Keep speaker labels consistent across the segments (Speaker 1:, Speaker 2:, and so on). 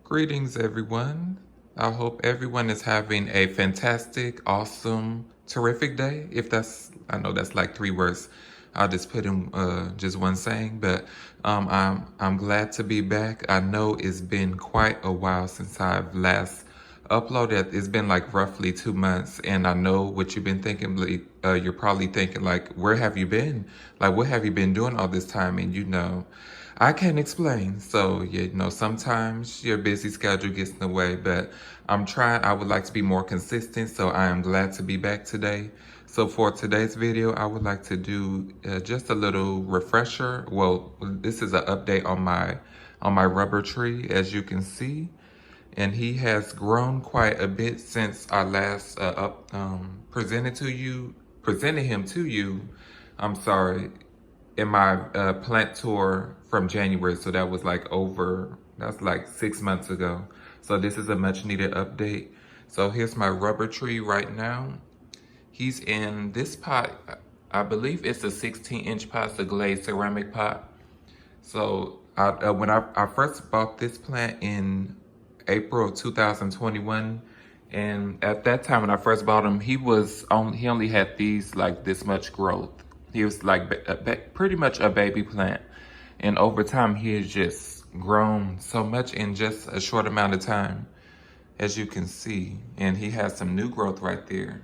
Speaker 1: Greetings, everyone. I hope everyone is having a fantastic, awesome, terrific day. I know that's like three words. I'll just put in just one saying, but I'm glad to be back. I know it's been quite a while since I've last uploaded. It's been like roughly 2 months, and I know what you've been thinking. You're probably thinking like, where have you been? Like, what have you been doing all this time? And I can't explain. So, sometimes your busy schedule gets in the way, but I would like to be more consistent. So I am glad to be back today. So for today's video, I would like to do just a little refresher. Well, this is an update on my rubber tree, as you can see. And he has grown quite a bit since I last presented him to you. I'm sorry, in my plant tour from January. So that's like 6 months ago. So this is a much needed update. So here's my rubber tree right now. He's in this pot. I believe it's a 16-inch pot. It's a glazed ceramic pot. So when I first bought this plant in April of 2021, and at that time when I first bought him, he only had this much growth. He was like pretty much a baby plant. And over time, he has just grown so much in just a short amount of time, as you can see. And he has some new growth right there.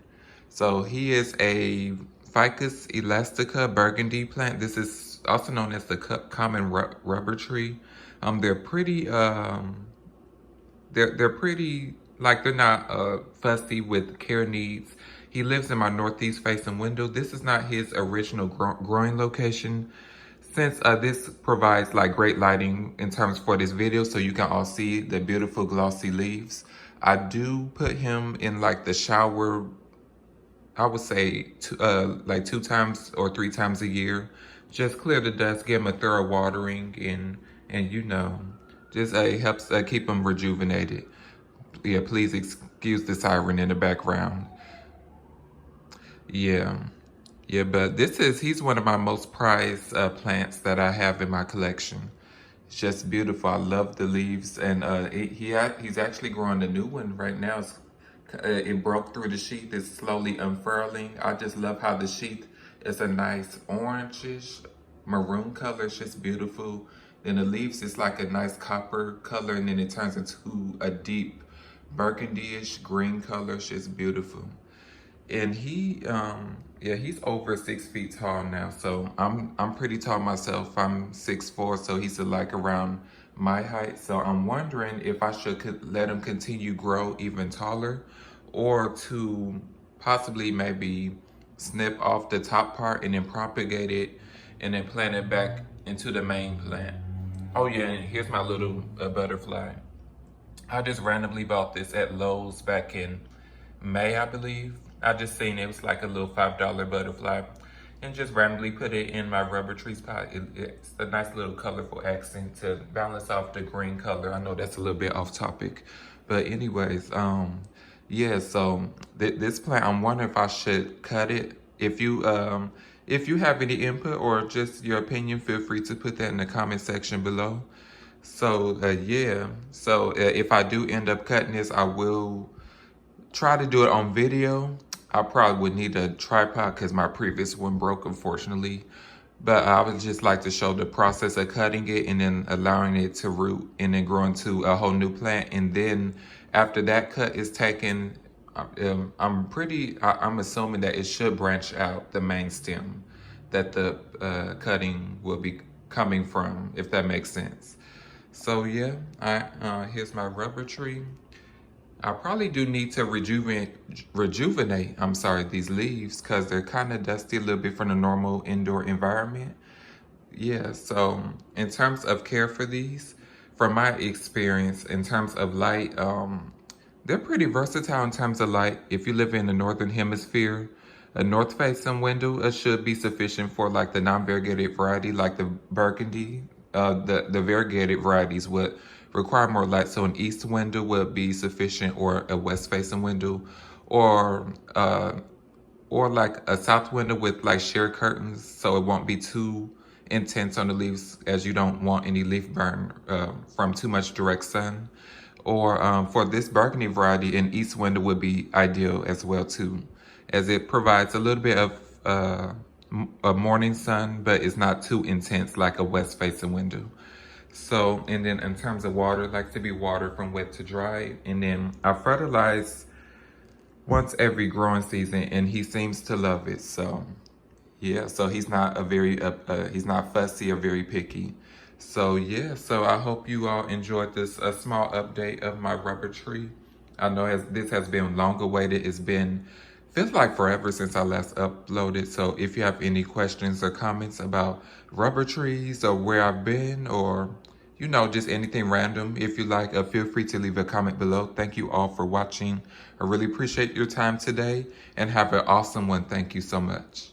Speaker 1: So he is a Ficus elastica Burgundy plant. This is also known as the common rubber tree. They're pretty, they're not fussy with care needs. He lives in my northeast facing window. This is not his original growing location. Since this provides like great lighting in terms for this video, so you can all see the beautiful glossy leaves. I do put him in like the shower, I would say like 2 times or 3 times a year. Just clear the dust, give him a thorough watering, and just helps keep him rejuvenated. Yeah, please excuse the siren in the background. Yeah, but he's one of my most prized plants that I have in my collection. It's just beautiful. I love the leaves, and he's actually growing a new one right now. It broke through the sheath. It's slowly unfurling. I just love how the sheath is a nice orangish maroon color. It's just beautiful. Then the leaves is like a nice copper color, and then it turns into a deep burgundy-ish green color. It's just beautiful. And he's over 6 feet tall now. So I'm pretty tall myself. I'm 6'4", so he's like around my height. So I'm wondering if I should let him continue grow even taller, or to possibly maybe snip off the top part and then propagate it and then plant it back into the main plant. Oh yeah, and here's my little butterfly. I just randomly bought this at Lowe's back in May, I believe. I just seen it was like a little $5 butterfly, and just randomly put it in my rubber tree spot. It's a nice little colorful accent to balance off the green color. I know that's a little bit off topic, but anyways, yeah. So this plant, I'm wondering if I should cut it. If you have any input or just your opinion, feel free to put that in the comment section below. So yeah. So if I do end up cutting this, I will try to do it on video. I probably would need a tripod because my previous one broke, unfortunately. But I would just like to show the process of cutting it and then allowing it to root and then grow into a whole new plant. And then after that cut is taken, I'm assuming that it should branch out the main stem that the cutting will be coming from, if that makes sense. So yeah, here's my rubber tree. I probably do need to rejuvenate, these leaves, because they're kind of dusty a little bit from the normal indoor environment. Yeah, so in terms of care for these, from my experience, in terms of light, they're pretty versatile in terms of light. If you live in the northern hemisphere, a north-facing window should be sufficient for like the non-variegated variety, like the Burgundy. The variegated varieties would require more light, so an east window would be sufficient, or a west-facing window, or like a south window with like sheer curtains, so it won't be too intense on the leaves, as you don't want any leaf burn from too much direct sun. Or for this Burgundy variety, an east window would be ideal as well too, as it provides a little bit of a morning sun, but it's not too intense like a west facing window. So, and then in terms of water, it likes to be watered from wet to dry. And then I fertilize once every growing season, and he seems to love it. So yeah, so he's not he's not fussy or very picky. So yeah, so I hope you all enjoyed this a small update of my rubber tree. I know this has been long awaited. It's been feels like forever since I last uploaded. So if you have any questions or comments about rubber trees or where I've been, or just anything random, if you like, feel free to leave a comment below. Thank you all for watching. I really appreciate your time today, and have an awesome one. Thank you so much.